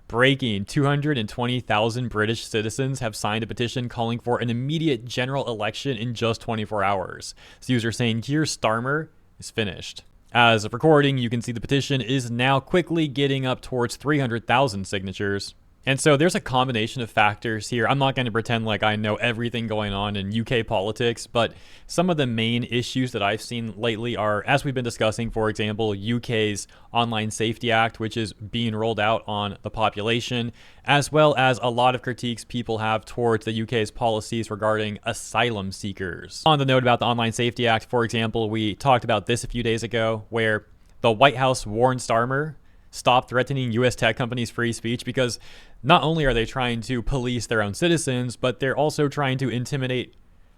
Breaking: 220,000 British citizens have signed a petition calling for an immediate general election in just 24 hours. This user saying, "Keir Starmer is finished." As of recording, you can see the petition is now quickly getting up towards 300,000 signatures. And so there's a combination of factors here. I'm not going to pretend like I know everything going on in UK politics, but some of the main issues that I've seen lately are, as we've been discussing, for example, UK's Online Safety Act, which is being rolled out on the population, as well as a lot of critiques people have towards the UK's policies regarding asylum seekers. On the note about the Online Safety Act, for example, we talked about this a few days ago, where the White House warned Starmer stop threatening U.S. tech companies' free speech, because not only are they trying to police their own citizens, but they're also trying to intimidate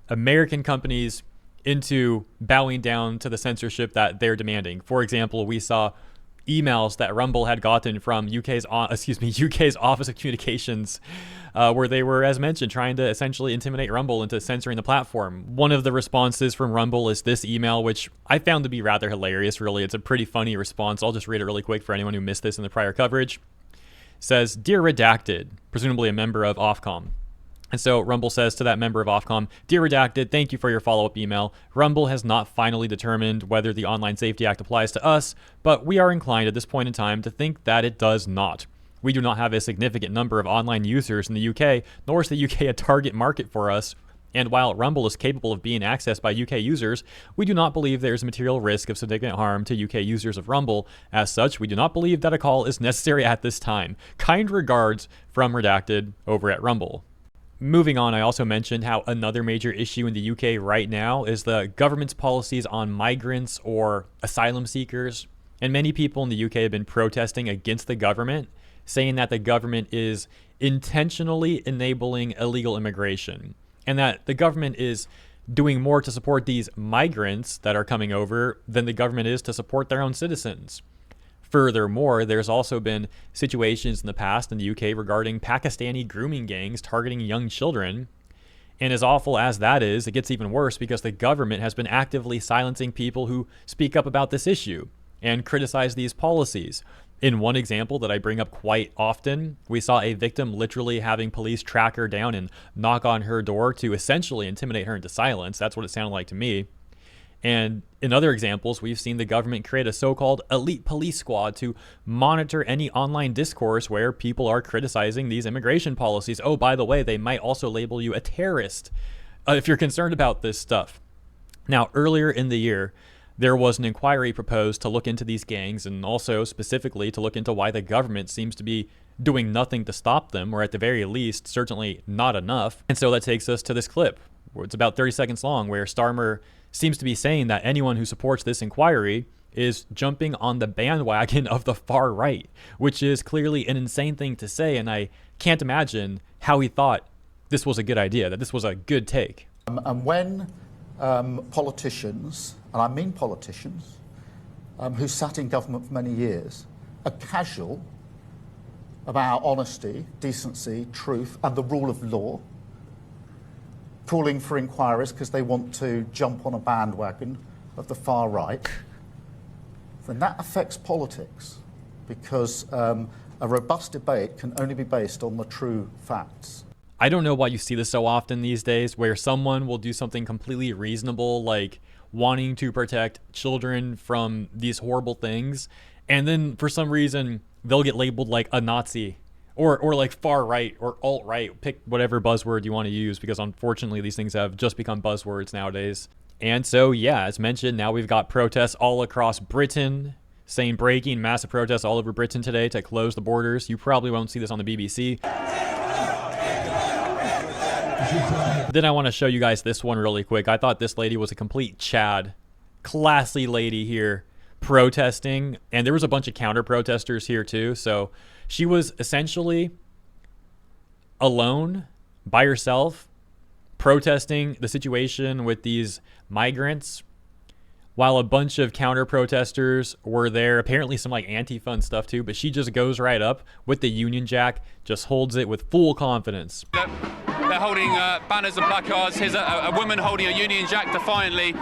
American companies into bowing down to the censorship that they're demanding. For example, we saw emails that Rumble had gotten from UK's Office of Communications, where they were, as mentioned, trying to essentially intimidate Rumble into censoring the platform. One of the responses from Rumble is this email, which I found to be rather hilarious, really. It's a pretty funny response. I'll just read it really quick for anyone who missed this in the prior coverage. It says, "Dear Redacted," presumably a member of Ofcom. And so Rumble says to that member of Ofcom, "Dear Redacted, thank you for your follow-up email. Rumble has not finally determined whether the Online Safety Act applies to us, but we are inclined at this point in time to think that it does not. We do not have a significant number of online users in the UK, nor is the UK a target market for us. And while Rumble is capable of being accessed by UK users, we do not believe there is a material risk of significant harm to UK users of Rumble. As such, we do not believe that a call is necessary at this time. Kind regards from Redacted over at Rumble." Moving on, I also mentioned how another major issue in the UK right now is the government's policies on migrants or asylum seekers. And many people in the UK have been protesting against the government, saying that the government is intentionally enabling illegal immigration, and that the government is doing more to support these migrants that are coming over than the government is to support their own citizens. Furthermore, there's also been situations in the past in the UK regarding Pakistani grooming gangs targeting young children. And as awful as that is, it gets even worse because the government has been actively silencing people who speak up about this issue and criticize these policies. In one example that I bring up quite often, we saw a victim literally having police track her down and knock on her door to essentially intimidate her into silence. That's what it sounded like to me. And in other examples, we've seen the government create a so-called elite police squad to monitor any online discourse where people are criticizing these immigration policies. Oh, by the way, they might also label you a terrorist if you're concerned about this stuff. Now, earlier in the year, there was an inquiry proposed to look into these gangs and also specifically to look into why the government seems to be doing nothing to stop them, or at the very least, certainly not enough. And so that takes us to this clip. It's about 30 seconds long, where Starmer seems to be saying that anyone who supports this inquiry is jumping on the bandwagon of the far right, which is clearly an insane thing to say, and I can't imagine how he thought this was a good idea, that this was a good take. And when politicians, and I mean politicians, who sat in government for many years, are casual about honesty, decency, truth, and the rule of law, calling for inquiries because they want to jump on a bandwagon of the far right, then that affects politics, because a robust debate can only be based on the true facts. I don't know why you see this so often these days, where someone will do something completely reasonable, like wanting to protect children from these horrible things, and then for some reason they'll get labeled like a Nazi or like far right or alt right. Pick whatever buzzword you want to use, because unfortunately these things have just become buzzwords nowadays. And so, yeah, as mentioned, now we've got protests all across Britain, saying breaking massive protests all over Britain today to close the borders. You probably won't see this on the BBC. Then I want to show you guys this one really quick. I thought this lady was a complete Chad. Classy lady here protesting, and there was a bunch of counter protesters here too. So she was essentially alone by herself protesting the situation with these migrants, while a bunch of counter protesters were there, apparently some like anti-fun stuff too, but she just goes right up with the Union Jack, just holds it with full confidence. They're holding banners and placards. Here's a woman holding a Union Jack defiantly,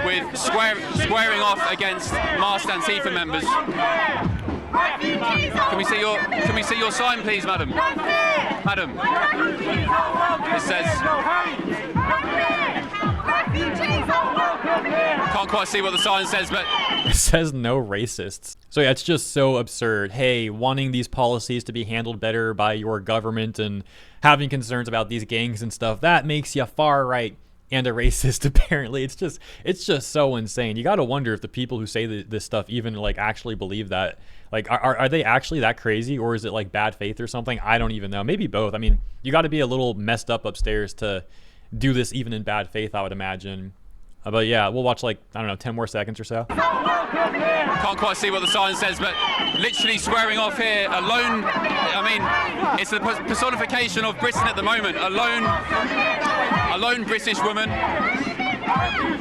with squaring off against masked Antifa members. Can we see your sign, please, madam? Madam. It says. Can't quite see what the sign says, but it says no racists. So yeah, it's just so absurd. Hey, wanting these policies to be handled better by your government and having concerns about these gangs and stuff, that makes you far right and a racist. Apparently, it's just so insane. You got to wonder if the people who say this stuff even like actually believe that. Like, are they actually that crazy, or is it like bad faith or something? I don't even know. Maybe both. I mean, you got to be a little messed up upstairs to do this even in bad faith, I would imagine. But yeah, we'll watch like, I don't know, 10 more seconds or so. Can't quite see what the sign says, but literally swearing off here, alone. I mean, it's the personification of Britain at the moment. A lone British woman,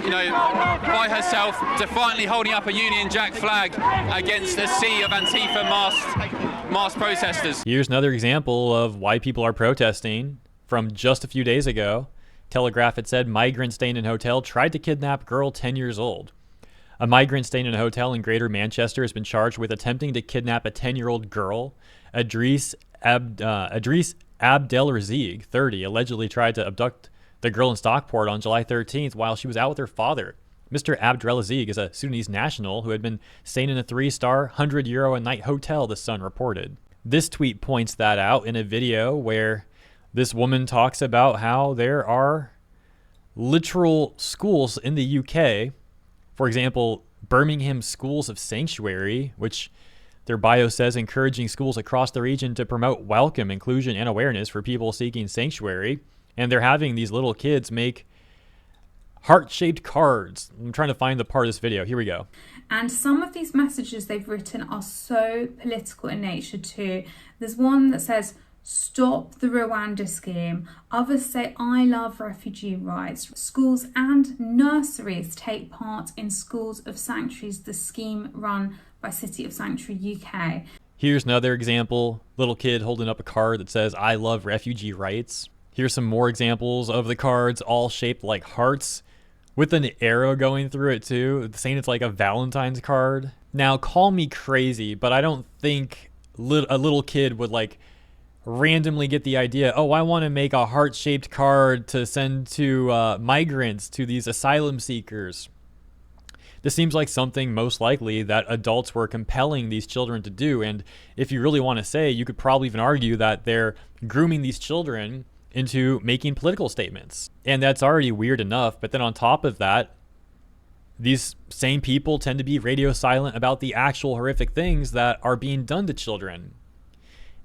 you know, by herself, defiantly holding up a Union Jack flag against a sea of Antifa masked protesters. Here's another example of why people are protesting from just a few days ago. Telegraph had said migrant staying in hotel tried to kidnap girl 10 years old. A migrant staying in a hotel in Greater Manchester has been charged with attempting to kidnap a 10-year-old girl. Idris Abdelrazig, 30, allegedly tried to abduct the girl in Stockport on July 13th while she was out with her father. Mr. Abdelrazig is a Sudanese national who had been staying in a 3-star, €100 a night hotel, the Sun reported. This tweet points that out in a video where this woman talks about how there are literal schools in the UK. For example, Birmingham Schools of Sanctuary, which their bio says encouraging schools across the region to promote welcome, inclusion, and awareness for people seeking sanctuary. And they're having these little kids make heart-shaped cards. I'm trying to find the part of this video. Here we go. And some of these messages they've written are so political in nature too. There's one that says, "Stop the Rwanda scheme." Others say, "I love refugee rights." Schools and nurseries take part in Schools of Sanctuaries, the scheme run by City of Sanctuary UK. Here's another example. Little kid holding up a card that says, "I love refugee rights." Here's some more examples of the cards, all shaped like hearts with an arrow going through it too, saying it's like a Valentine's card. Now, call me crazy, but I don't think a little kid would like randomly get the idea, oh, I want to make a heart-shaped card to send to migrants, to these asylum seekers. This seems like something most likely that adults were compelling these children to do. And if you really want to say, you could probably even argue that they're grooming these children into making political statements. And that's already weird enough. But then on top of that, these same people tend to be radio silent about the actual horrific things that are being done to children.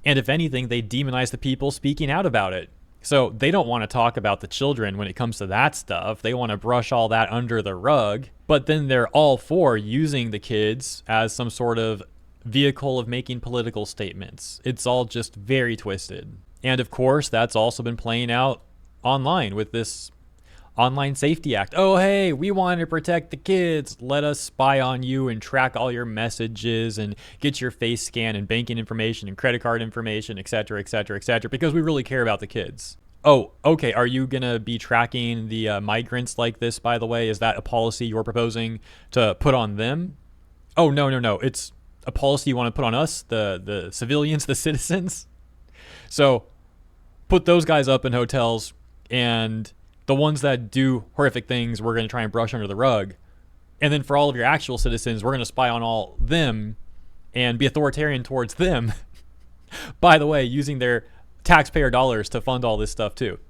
And if anything, they demonize the people speaking out about it. So they don't want to talk about the children when it comes to that stuff. They want to brush all that under the rug. But then they're all for using the kids as some sort of vehicle of making political statements. It's all just very twisted. And of course, that's also been playing out online with this Online Safety Act. Oh, hey, we want to protect the kids. Let us spy on you and track all your messages and get your face scan and banking information and credit card information, et cetera, et cetera, et cetera, because we really care about the kids. Oh, okay. Are you going to be tracking the migrants like this, by the way? Is that a policy you're proposing to put on them? Oh, no. It's a policy you want to put on us, the civilians, the citizens. So put those guys up in hotels, and the ones that do horrific things, we're going to try and brush under the rug. And then for all of your actual citizens, we're going to spy on all them and be authoritarian towards them. By the way, using their taxpayer dollars to fund all this stuff too.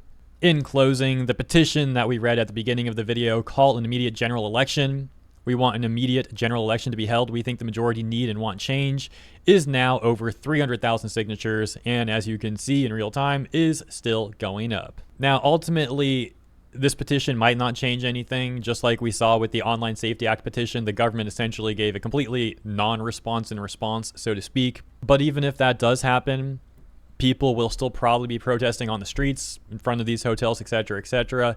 In closing, the petition that we read at the beginning of the video called an immediate general election. We want an immediate general election to be held. We think the majority need and want change, is now over 300,000 signatures, and as you can see in real time, is still going up. Now, ultimately, this petition might not change anything. Just like we saw with the Online Safety Act petition, the government essentially gave a completely non-response in response, so to speak. But even if that does happen, people will still probably be protesting on the streets, in front of these hotels, etc., etc.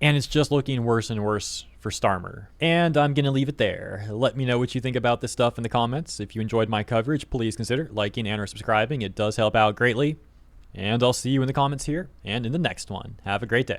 And it's just looking worse and worse for Starmer. And I'm going to leave it there. Let me know what you think about this stuff in the comments. If you enjoyed my coverage, please consider liking and or subscribing. It does help out greatly. And I'll see you in the comments here and in the next one. Have a great day.